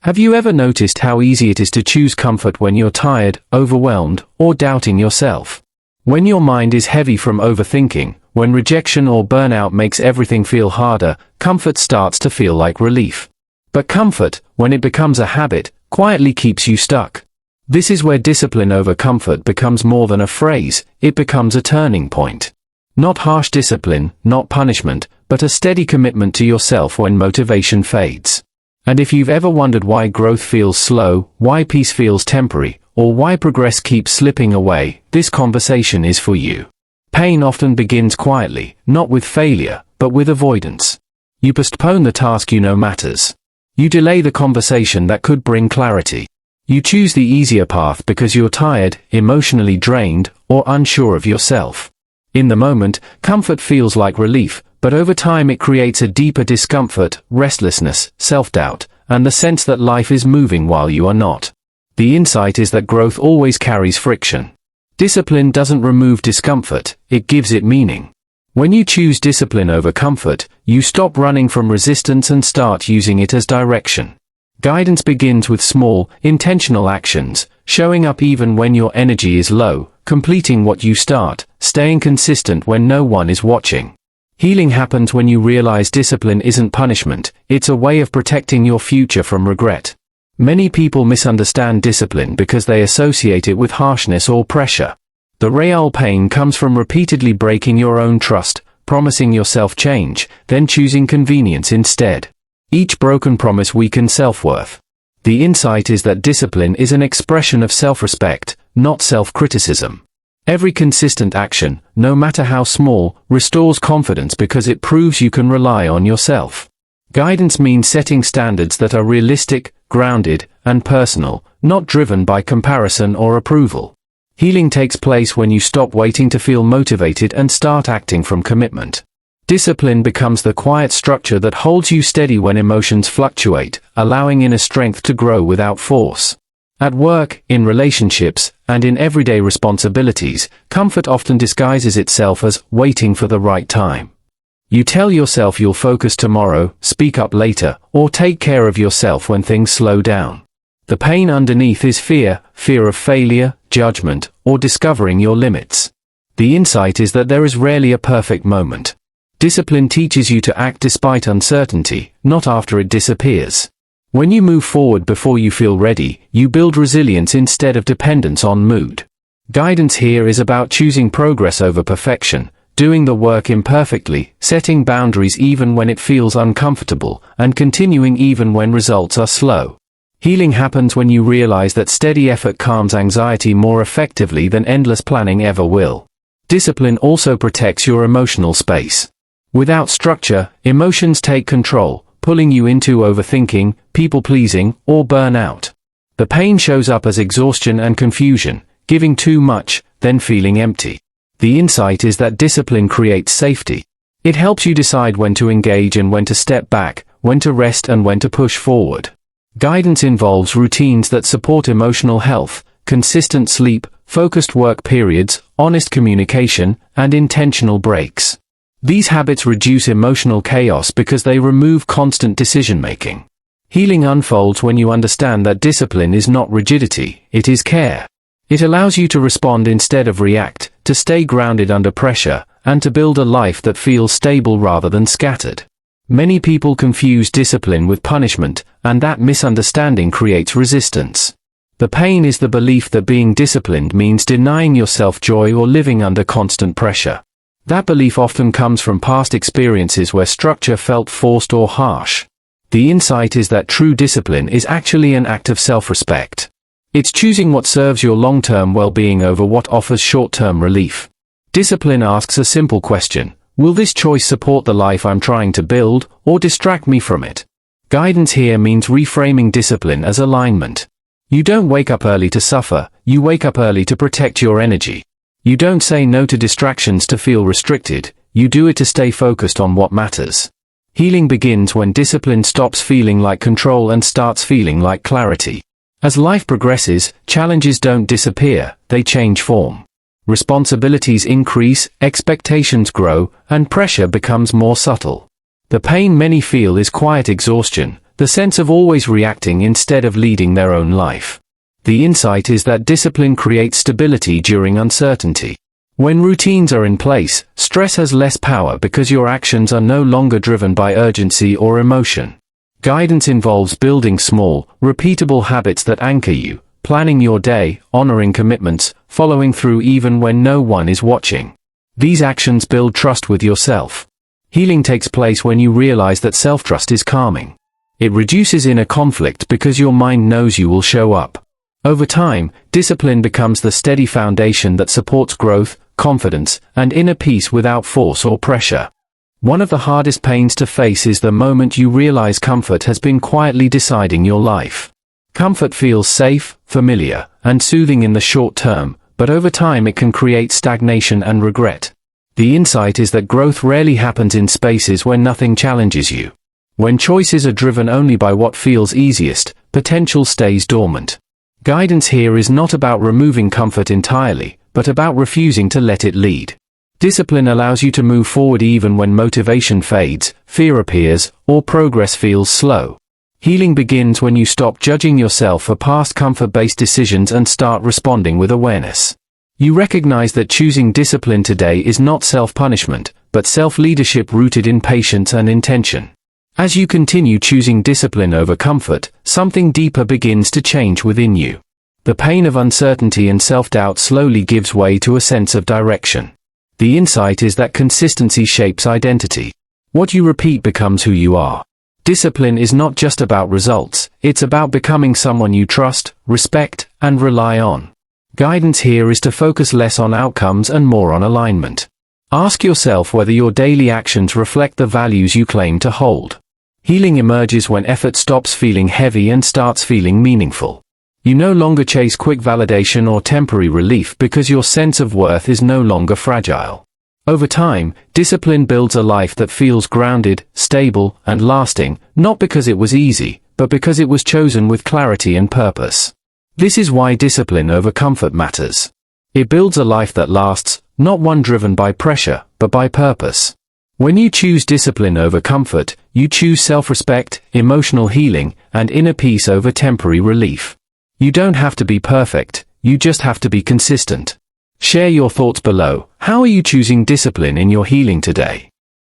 Have you ever noticed how easy it is to choose comfort when you're tired, overwhelmed, or doubting yourself? When your mind is heavy from overthinking, when rejection or burnout makes everything feel harder, comfort starts to feel like relief. But comfort, when it becomes a habit, quietly keeps you stuck. This is where discipline over comfort becomes more than a phrase, it becomes a turning point. Not harsh discipline, not punishment, but a steady commitment to yourself when motivation fades. And if you've ever wondered why growth feels slow, why peace feels temporary, or why progress keeps slipping away, this conversation is for you. Pain often begins quietly, not with failure, but with avoidance. You postpone the task you know matters. You delay the conversation that could bring clarity. You choose the easier path because you're tired, emotionally drained, or unsure of yourself. In the moment, comfort feels like relief, but over time it creates a deeper discomfort, restlessness, self-doubt, and the sense that life is moving while you are not. The insight is that growth always carries friction. Discipline doesn't remove discomfort, it gives it meaning. When you choose discipline over comfort, you stop running from resistance and start using it as direction. Guidance begins with small, intentional actions, showing up even when your energy is low, completing what you start, staying consistent when no one is watching. Healing happens when you realize discipline isn't punishment, it's a way of protecting your future from regret. Many people misunderstand discipline because they associate it with harshness or pressure. The real pain comes from repeatedly breaking your own trust, promising yourself change, then choosing convenience instead. Each broken promise weakens self-worth. The insight is that discipline is an expression of self-respect, not self-criticism. Every consistent action, no matter how small, restores confidence because it proves you can rely on yourself. Guidance means setting standards that are realistic, grounded, and personal, not driven by comparison or approval. Healing takes place when you stop waiting to feel motivated and start acting from commitment. Discipline becomes the quiet structure that holds you steady when emotions fluctuate, allowing inner strength to grow without force. At work, in relationships, and in everyday responsibilities, comfort often disguises itself as waiting for the right time. You tell yourself you'll focus tomorrow, speak up later, or take care of yourself when things slow down. The pain underneath is fear of failure, judgment, or discovering your limits. The insight is that there is rarely a perfect moment. Discipline teaches you to act despite uncertainty, not after it disappears. When you move forward before you feel ready, you build resilience instead of dependence on mood. Guidance here is about choosing progress over perfection, doing the work imperfectly, setting boundaries even when it feels uncomfortable, and continuing even when results are slow. Healing happens when you realize that steady effort calms anxiety more effectively than endless planning ever will. Discipline also protects your emotional space. Without structure, emotions take control, pulling you into overthinking, people-pleasing, or burnout. The pain shows up as exhaustion and confusion, giving too much, then feeling empty. The insight is that discipline creates safety. It helps you decide when to engage and when to step back, when to rest and when to push forward. Guidance involves routines that support emotional health, consistent sleep, focused work periods, honest communication, and intentional breaks. These habits reduce emotional chaos because they remove constant decision-making. Healing unfolds when you understand that discipline is not rigidity, it is care. It allows you to respond instead of react, to stay grounded under pressure, and to build a life that feels stable rather than scattered. Many people confuse discipline with punishment, and that misunderstanding creates resistance. The pain is the belief that being disciplined means denying yourself joy or living under constant pressure. That belief often comes from past experiences where structure felt forced or harsh. The insight is that true discipline is actually an act of self-respect. It's choosing what serves your long-term well-being over what offers short-term relief. Discipline asks a simple question: will this choice support the life I'm trying to build, or distract me from it? Guidance here means reframing discipline as alignment. You don't wake up early to suffer, you wake up early to protect your energy. You don't say no to distractions to feel restricted, you do it to stay focused on what matters. Healing begins when discipline stops feeling like control and starts feeling like clarity. As life progresses, challenges don't disappear, they change form. Responsibilities increase, expectations grow, and pressure becomes more subtle. The pain many feel is quiet exhaustion, The sense of always reacting instead of leading their own life. The insight is that discipline creates stability during uncertainty. When routines are in place, stress has less power because your actions are no longer driven by urgency or emotion. Guidance involves building small, repeatable habits that anchor you, planning your day, honoring commitments, following through even when no one is watching. These actions build trust with yourself. Healing takes place when you realize that self-trust is calming. It reduces inner conflict because your mind knows you will show up. Over time, discipline becomes the steady foundation that supports growth, confidence, and inner peace without force or pressure. One of the hardest pains to face is the moment you realize comfort has been quietly deciding your life. Comfort feels safe, familiar, and soothing in the short term, but over time it can create stagnation and regret. The insight is that growth rarely happens in spaces where nothing challenges you. When choices are driven only by what feels easiest, potential stays dormant. Guidance here is not about removing comfort entirely, but about refusing to let it lead. Discipline allows you to move forward even when motivation fades, fear appears, or progress feels slow. Healing begins when you stop judging yourself for past comfort-based decisions and start responding with awareness. You recognize that choosing discipline today is not self-punishment, but self-leadership rooted in patience and intention. As you continue choosing discipline over comfort, something deeper begins to change within you. The pain of uncertainty and self-doubt slowly gives way to a sense of direction. The insight is that consistency shapes identity. What you repeat becomes who you are. Discipline is not just about results, it's about becoming someone you trust, respect, and rely on. Guidance here is to focus less on outcomes and more on alignment. Ask yourself whether your daily actions reflect the values you claim to hold. Healing emerges when effort stops feeling heavy and starts feeling meaningful. You no longer chase quick validation or temporary relief because your sense of worth is no longer fragile. Over time, discipline builds a life that feels grounded, stable, and lasting, not because it was easy, but because it was chosen with clarity and purpose. This is why discipline over comfort matters. It builds a life that lasts, not one driven by pressure, but by purpose. When you choose discipline over comfort, you choose self-respect, emotional healing, and inner peace over temporary relief. You don't have to be perfect, you just have to be consistent. Share your thoughts below. How are you choosing discipline in your healing today?